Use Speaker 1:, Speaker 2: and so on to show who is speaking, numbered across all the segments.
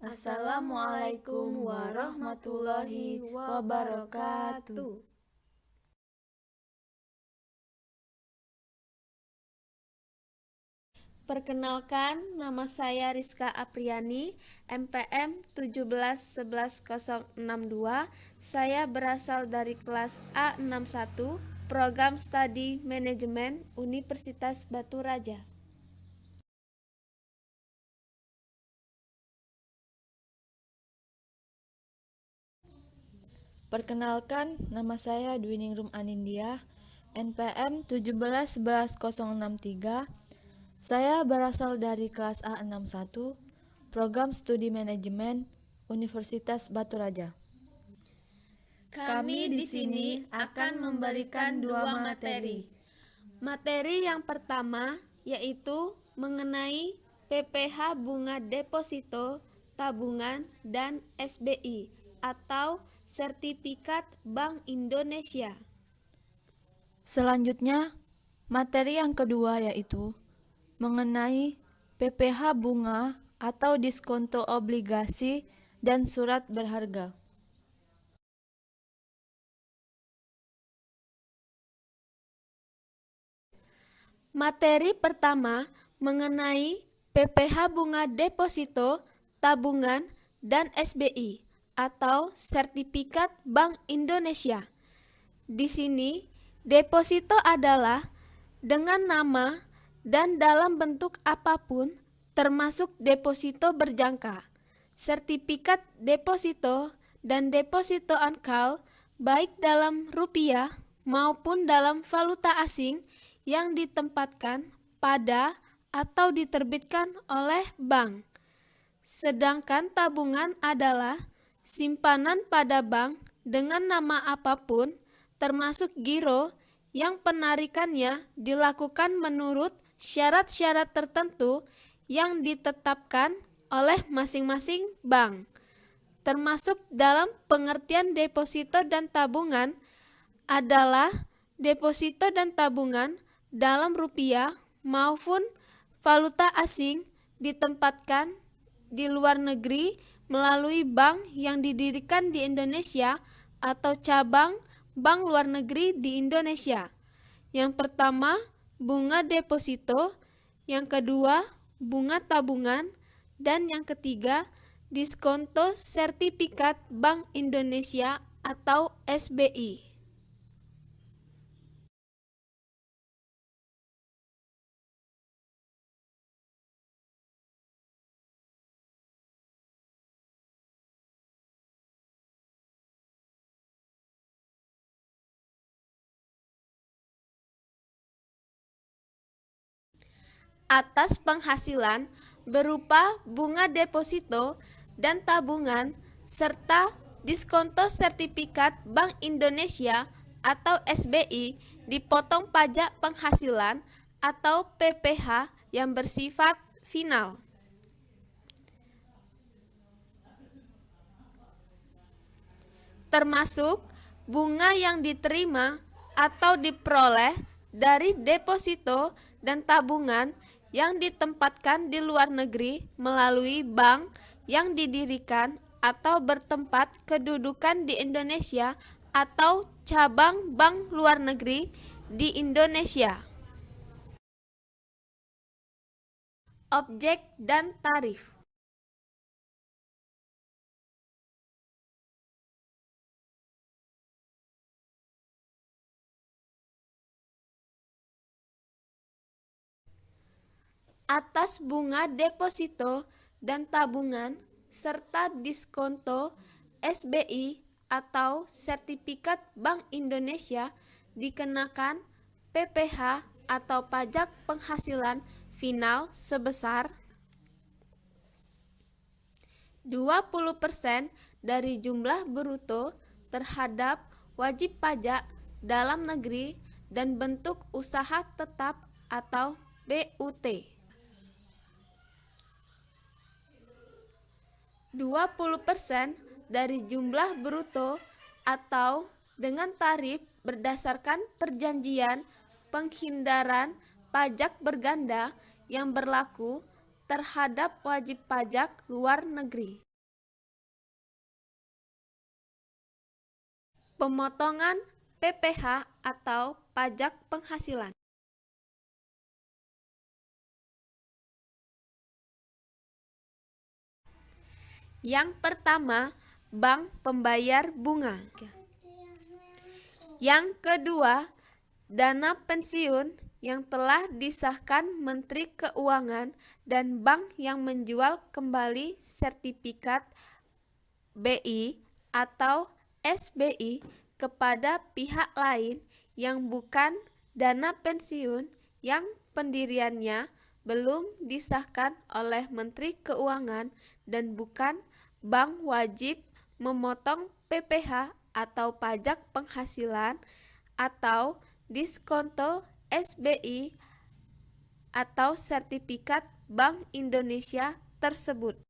Speaker 1: Assalamualaikum warahmatullahi wabarakatuh. Perkenalkan, nama saya Rizka Apriani, MPM 1711062. Saya berasal dari kelas A61, Program Studi Manajemen Universitas Batu Raja.
Speaker 2: Perkenalkan, nama saya Dwi Ningrum Anindya, NPM 1711063. Saya berasal dari kelas A61, Program Studi Manajemen Universitas Batu Raja.
Speaker 1: Kami di sini akan memberikan dua materi. Materi yang pertama yaitu mengenai PPh bunga deposito, tabungan, dan SBI atau Sertifikat Bank Indonesia.
Speaker 2: Selanjutnya, materi yang kedua yaitu mengenai PPh bunga atau diskonto obligasi dan surat berharga.
Speaker 1: Materi pertama mengenai PPh bunga deposito, tabungan, dan SBI atau Sertifikat Bank Indonesia. Di sini, deposito adalah dengan nama dan dalam bentuk apapun termasuk deposito berjangka, sertifikat deposito, dan deposito ankal baik dalam rupiah maupun dalam valuta asing yang ditempatkan pada atau diterbitkan oleh bank. Sedangkan tabungan adalah simpanan pada bank dengan nama apapun termasuk giro yang penarikannya dilakukan menurut syarat-syarat tertentu yang ditetapkan oleh masing-masing bank. Termasuk dalam pengertian deposito dan tabungan adalah deposito dan tabungan dalam rupiah maupun valuta asing ditempatkan di luar negeri melalui bank yang didirikan di Indonesia atau cabang bank luar negeri di Indonesia. Yang pertama, bunga deposito, yang kedua, bunga tabungan, dan yang ketiga, diskonto sertifikat Bank Indonesia atau SBI. Atas penghasilan berupa bunga deposito dan tabungan serta diskonto sertifikat Bank Indonesia atau SBI dipotong pajak penghasilan atau PPh yang bersifat final. Termasuk bunga yang diterima atau diperoleh dari deposito dan tabungan yang ditempatkan di luar negeri melalui bank yang didirikan atau bertempat kedudukan di Indonesia atau cabang bank luar negeri di Indonesia. Objek dan tarif. Atas bunga deposito dan tabungan serta diskonto SBI atau Sertifikat Bank Indonesia dikenakan PPh atau pajak penghasilan final sebesar 20% dari jumlah bruto terhadap wajib pajak dalam negeri dan bentuk usaha tetap atau BUT. 20% dari jumlah bruto atau dengan tarif berdasarkan perjanjian penghindaran pajak berganda yang berlaku terhadap wajib pajak luar negeri. Pemotongan PPh atau pajak penghasilan. Yang pertama, bank pembayar bunga. Yang kedua, dana pensiun yang telah disahkan Menteri Keuangan dan bank yang menjual kembali sertifikat BI atau SBI kepada pihak lain yang bukan dana pensiun yang pendiriannya belum disahkan oleh Menteri Keuangan dan bukan bank wajib memotong PPh atau pajak penghasilan atau diskonto SBI atau sertifikat Bank Indonesia tersebut.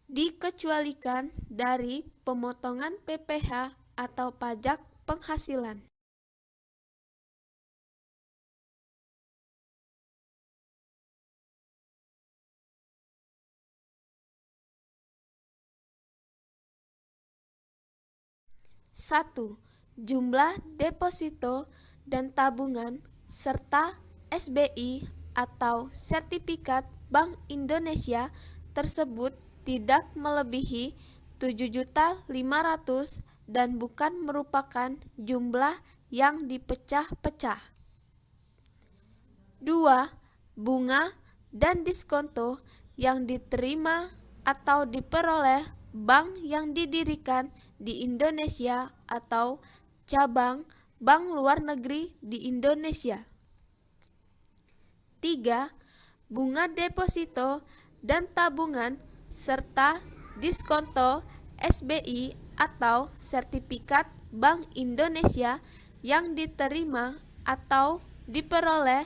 Speaker 1: Dikecualikan dari pemotongan PPh atau pajak penghasilan. Satu, jumlah deposito dan tabungan serta SBI atau sertifikat Bank Indonesia tersebut tidak melebihi 7.500.000 dan bukan merupakan jumlah yang dipecah-pecah. 2. Bunga dan diskonto yang diterima atau diperoleh bank yang didirikan di Indonesia atau cabang bank luar negeri di Indonesia. 3. Bunga deposito dan tabungan serta diskonto SBI atau sertifikat Bank Indonesia yang diterima atau diperoleh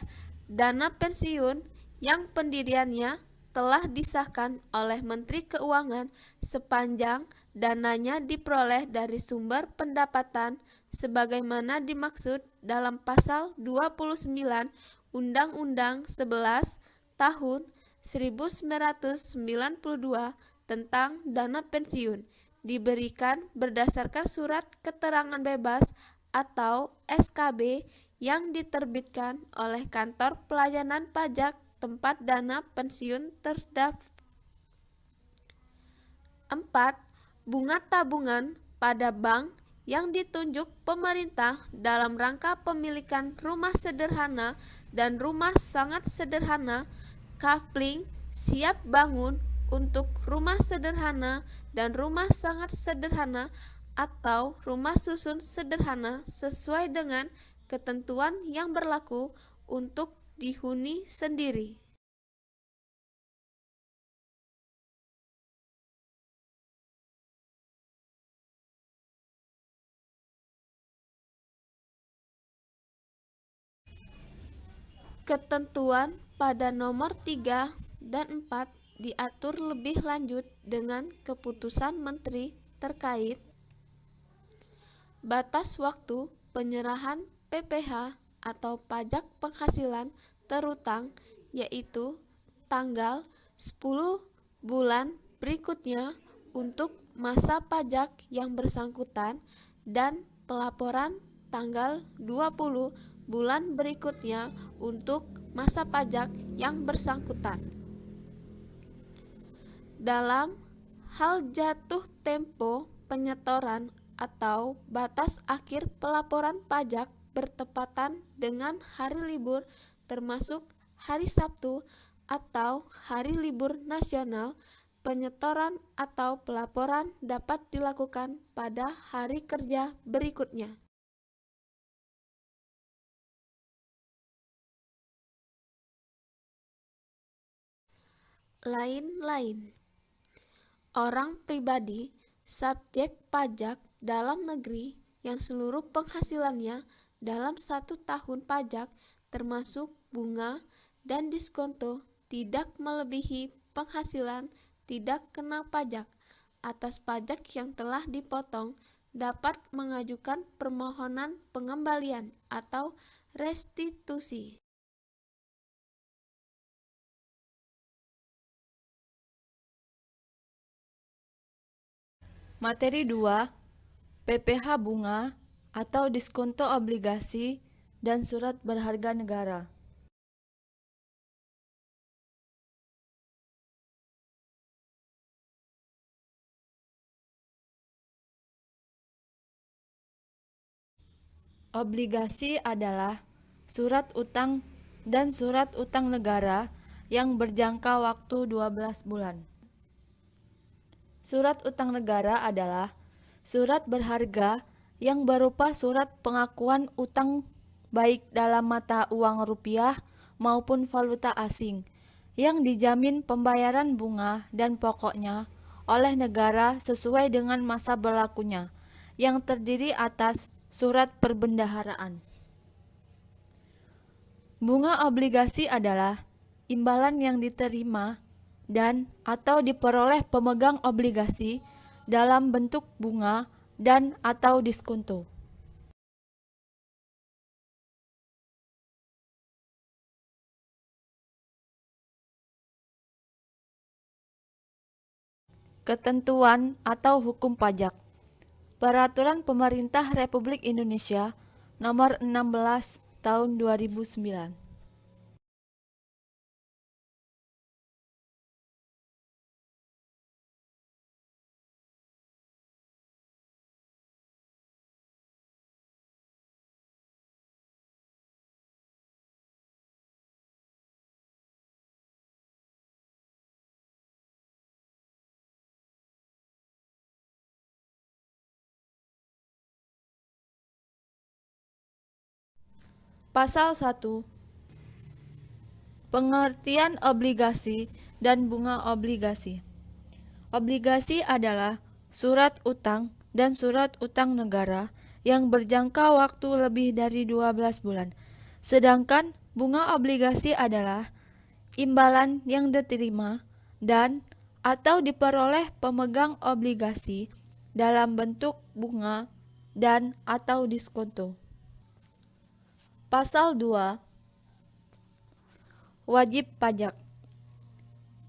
Speaker 1: dana pensiun yang pendiriannya telah disahkan oleh Menteri Keuangan sepanjang dananya diperoleh dari sumber pendapatan sebagaimana dimaksud dalam pasal 29 Undang-Undang 11 tahun 1992 tentang dana pensiun diberikan berdasarkan surat keterangan bebas atau SKB yang diterbitkan oleh Kantor Pelayanan Pajak tempat dana pensiun terdaftar. 4. Bunga tabungan pada bank yang ditunjuk pemerintah dalam rangka pemilikan rumah sederhana dan rumah sangat sederhana, Kafling siap bangun untuk rumah sederhana dan rumah sangat sederhana atau rumah susun sederhana sesuai dengan ketentuan yang berlaku untuk dihuni sendiri. Ketentuan pada nomor 3 dan 4 diatur lebih lanjut dengan keputusan Menteri terkait batas waktu penyerahan PPh atau pajak penghasilan terutang, yaitu tanggal 10 bulan berikutnya untuk masa pajak yang bersangkutan dan pelaporan tanggal 20 bulan berikutnya untuk masa pajak yang bersangkutan. Dalam hal jatuh tempo penyetoran atau batas akhir pelaporan pajak bertepatan dengan hari libur termasuk hari Sabtu atau hari libur nasional, penyetoran atau pelaporan dapat dilakukan pada hari kerja berikutnya. Lain-lain. Orang pribadi subjek pajak dalam negeri yang seluruh penghasilannya dalam 1 tahun pajak termasuk bunga dan diskonto tidak melebihi penghasilan tidak kena pajak atas pajak yang telah dipotong dapat mengajukan permohonan pengembalian atau restitusi.
Speaker 2: Materi 2, PPh bunga atau diskonto obligasi dan surat berharga negara. Obligasi adalah surat utang dan surat utang negara yang berjangka waktu 12 bulan. Surat utang negara adalah surat berharga yang berupa surat pengakuan utang baik dalam mata uang rupiah maupun valuta asing yang dijamin pembayaran bunga dan pokoknya oleh negara sesuai dengan masa berlakunya yang terdiri atas surat perbendaharaan. Bunga obligasi adalah imbalan yang diterima dan atau diperoleh pemegang obligasi dalam bentuk bunga dan atau diskonto. Ketentuan atau hukum pajak. Peraturan Pemerintah Republik Indonesia Nomor 16 Tahun 2009. Pasal 1. Pengertian obligasi dan bunga obligasi. Obligasi adalah surat utang dan surat utang negara yang berjangka waktu lebih dari 12 bulan. Sedangkan bunga obligasi adalah imbalan yang diterima dan atau diperoleh pemegang obligasi dalam bentuk bunga dan atau diskonto. Pasal 2. Wajib pajak.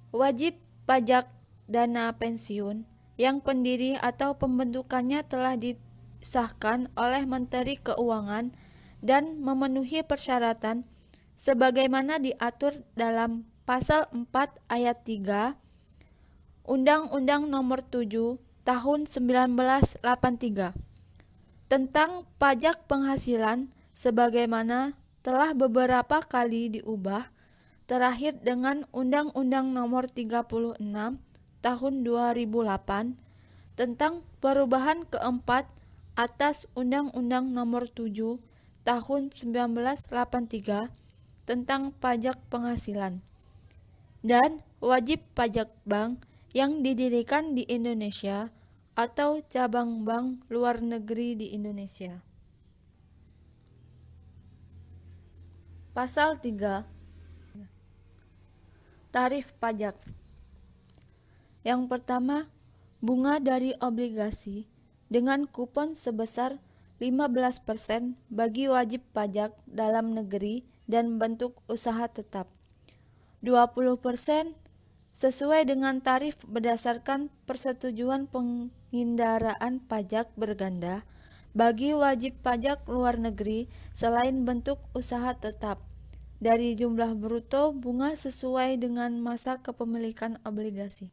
Speaker 2: Wajib pajak dana pensiun yang pendiri atau pembentukannya telah disahkan oleh Menteri Keuangan dan memenuhi persyaratan sebagaimana diatur dalam Pasal 4 Ayat 3 Undang-Undang Nomor 7 Tahun 1983 tentang pajak penghasilan sebagaimana telah beberapa kali diubah, terakhir dengan Undang-Undang Nomor 36 Tahun 2008 tentang perubahan keempat atas Undang-Undang Nomor 7 Tahun 1983 tentang pajak penghasilan, dan wajib pajak bank yang didirikan di Indonesia atau cabang bank luar negeri di Indonesia. Pasal 3. Tarif pajak. Yang pertama, bunga dari obligasi dengan kupon sebesar 15% bagi wajib pajak dalam negeri dan bentuk usaha tetap. 20% sesuai dengan tarif berdasarkan persetujuan pengindaraan pajak berganda bagi wajib pajak luar negeri selain bentuk usaha tetap, dari jumlah bruto bunga sesuai dengan masa kepemilikan obligasi.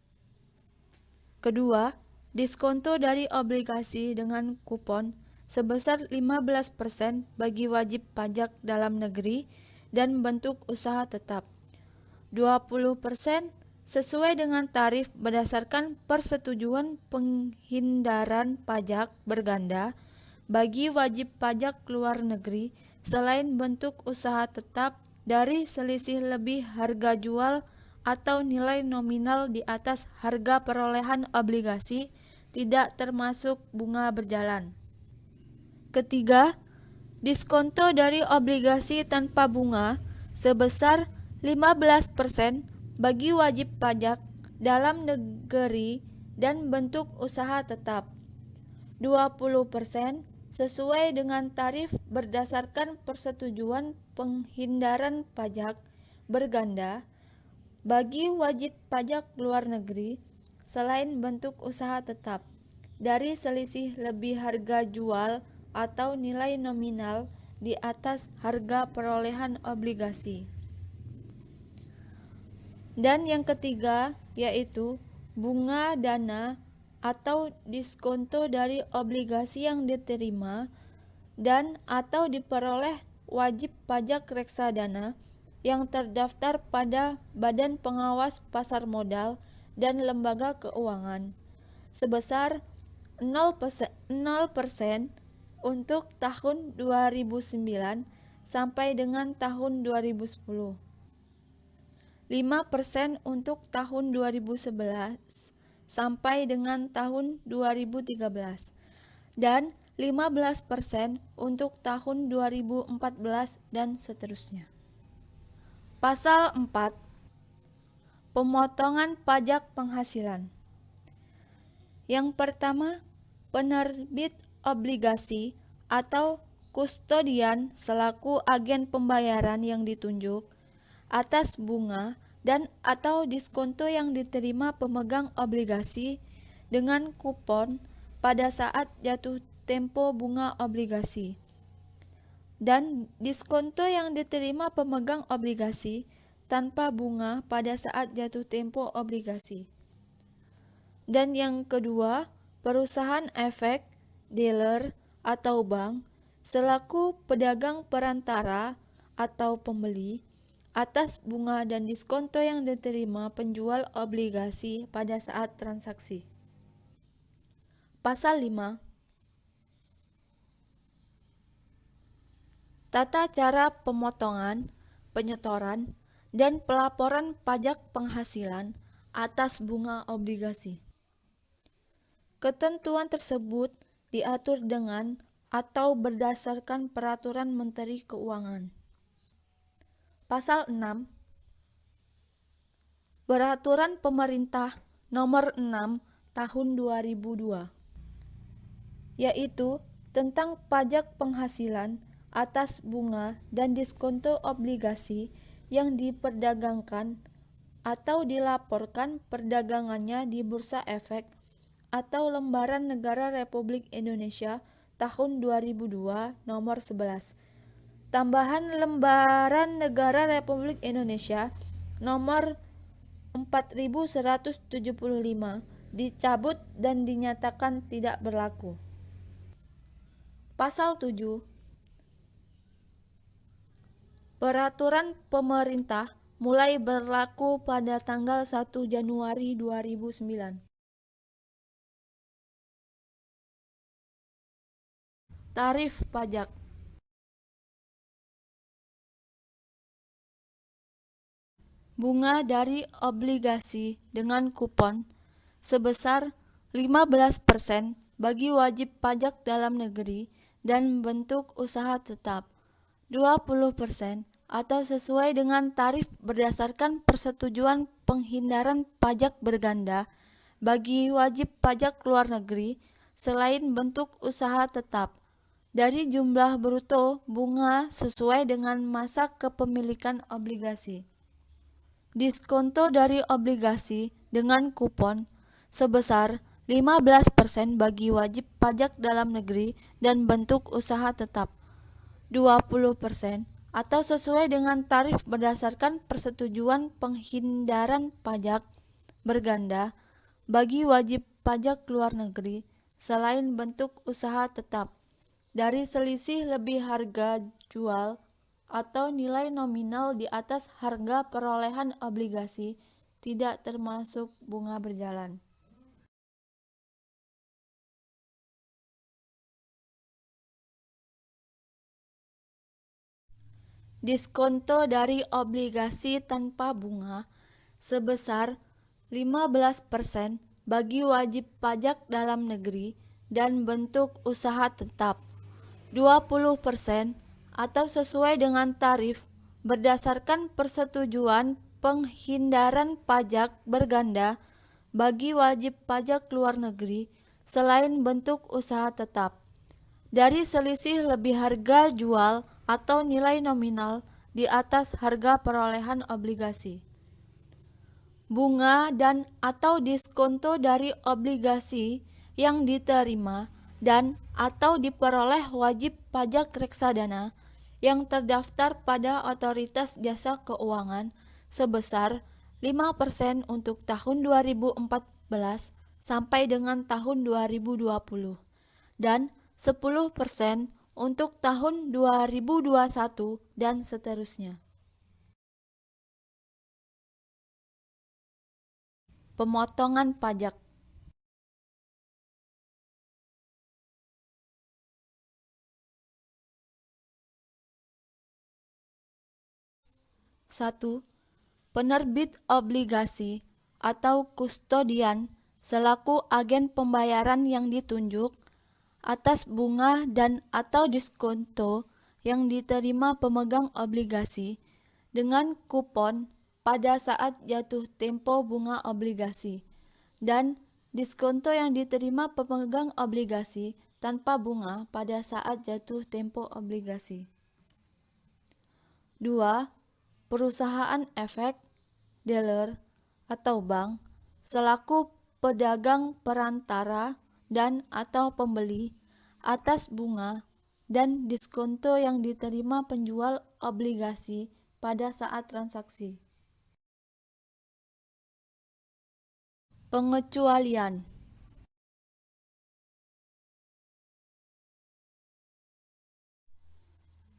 Speaker 2: Kedua, diskonto dari obligasi dengan kupon sebesar 15% bagi wajib pajak dalam negeri dan bentuk usaha tetap. 20% sesuai dengan tarif berdasarkan persetujuan penghindaran pajak berganda bagi wajib pajak luar negeri selain bentuk usaha tetap dari selisih lebih harga jual atau nilai nominal di atas harga perolehan obligasi tidak termasuk bunga berjalan. Ketiga, diskonto dari obligasi tanpa bunga sebesar 15% bagi wajib pajak dalam negeri dan bentuk usaha tetap. 20% sesuai dengan tarif berdasarkan persetujuan penghindaran pajak berganda bagi wajib pajak luar negeri selain bentuk usaha tetap. dari selisih lebih harga jual atau nilai nominal di atas harga perolehan obligasi. Dan yang ketiga yaitu bunga dana atau diskonto dari obligasi yang diterima dan atau diperoleh wajib pajak reksadana yang terdaftar pada Badan Pengawas Pasar Modal dan lembaga keuangan sebesar 0% untuk tahun 2009 sampai dengan tahun 2010. 5% untuk tahun 2011 sampai dengan tahun 2013 dan 15% untuk tahun 2014 dan seterusnya. Pasal 4. Pemotongan pajak penghasilan. Yang pertama, penerbit obligasi atau kustodian selaku agen pembayaran yang ditunjuk atas bunga dan atau diskonto yang diterima pemegang obligasi dengan kupon pada saat jatuh tempo bunga obligasi, dan diskonto yang diterima pemegang obligasi tanpa bunga pada saat jatuh tempo obligasi. Dan yang kedua, perusahaan efek, dealer atau bank selaku pedagang perantara atau pembeli atas bunga dan diskonto yang diterima penjual obligasi pada saat transaksi. Pasal 5. Tata cara pemotongan, penyetoran, dan pelaporan pajak penghasilan atas bunga obligasi. Ketentuan tersebut diatur dengan atau berdasarkan Peraturan Menteri Keuangan. Pasal 6. Peraturan Pemerintah Nomor 6 Tahun 2002, yaitu tentang pajak penghasilan atas bunga dan diskonto obligasi yang diperdagangkan atau dilaporkan perdagangannya di Bursa Efek atau Lembaran Negara Republik Indonesia tahun 2002 nomor 11. Tambahan Lembaran Negara Republik Indonesia nomor 4175 dicabut dan dinyatakan tidak berlaku. Pasal 7. Peraturan pemerintah mulai berlaku pada tanggal 1 Januari 2009. Tarif pajak. Bunga dari obligasi dengan kupon sebesar 15% bagi wajib pajak dalam negeri dan bentuk usaha tetap, 20% atau sesuai dengan tarif berdasarkan persetujuan penghindaran pajak berganda bagi wajib pajak luar negeri selain bentuk usaha tetap, dari jumlah bruto bunga sesuai dengan masa kepemilikan obligasi. Diskonto dari obligasi dengan kupon sebesar 15% bagi wajib pajak dalam negeri dan bentuk usaha tetap, 20% atau sesuai dengan tarif berdasarkan persetujuan penghindaran pajak berganda bagi wajib pajak luar negeri selain bentuk usaha tetap, dari selisih lebih harga jual atau nilai nominal di atas harga perolehan obligasi, tidak termasuk bunga berjalan. Diskonto dari obligasi tanpa bunga sebesar 15% bagi wajib pajak dalam negeri dan bentuk usaha tetap, 20% atau sesuai dengan tarif berdasarkan persetujuan penghindaran pajak berganda bagi wajib pajak luar negeri selain bentuk usaha tetap, dari selisih lebih harga jual atau nilai nominal di atas harga perolehan obligasi. Bunga dan atau diskonto dari obligasi yang diterima dan atau diperoleh wajib pajak reksadana yang terdaftar pada Otoritas Jasa Keuangan sebesar 5% untuk tahun 2014 sampai dengan tahun 2020 dan 10% untuk tahun 2021 dan seterusnya. Pemotongan pajak. 1. Penerbit obligasi atau kustodian selaku agen pembayaran yang ditunjuk atas bunga dan atau diskonto yang diterima pemegang obligasi dengan kupon pada saat jatuh tempo bunga obligasi dan diskonto yang diterima pemegang obligasi tanpa bunga pada saat jatuh tempo obligasi. 2. Perusahaan efek, dealer, atau bank selaku pedagang perantara dan atau pembeli atas bunga dan diskonto yang diterima penjual obligasi pada saat transaksi. Pengecualian.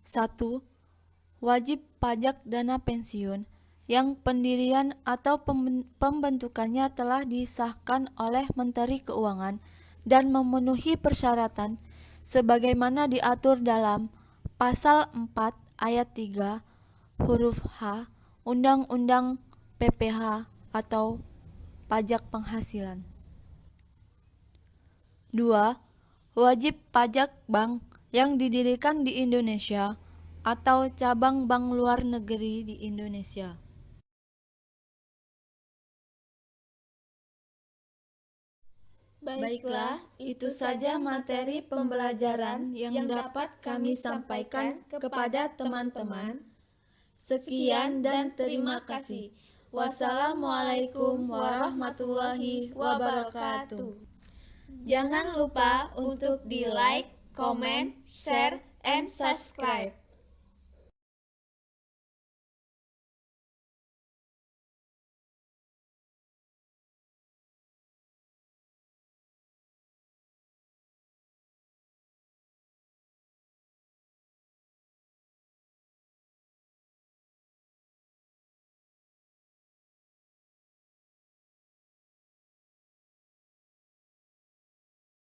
Speaker 2: 1. Wajib pajak dana pensiun yang pendirian atau pembentukannya telah disahkan oleh Menteri Keuangan dan memenuhi persyaratan sebagaimana diatur dalam Pasal 4 Ayat 3 huruf H Undang-Undang PPH atau Pajak Penghasilan. 2. Wajib pajak bank yang didirikan di Indonesia atau cabang bank luar negeri di Indonesia. Baiklah, itu saja materi pembelajaran yang dapat kami sampaikan kepada teman-teman. Sekian dan terima kasih. Wassalamualaikum warahmatullahi wabarakatuh. Jangan lupa untuk di like, comment, share, and subscribe.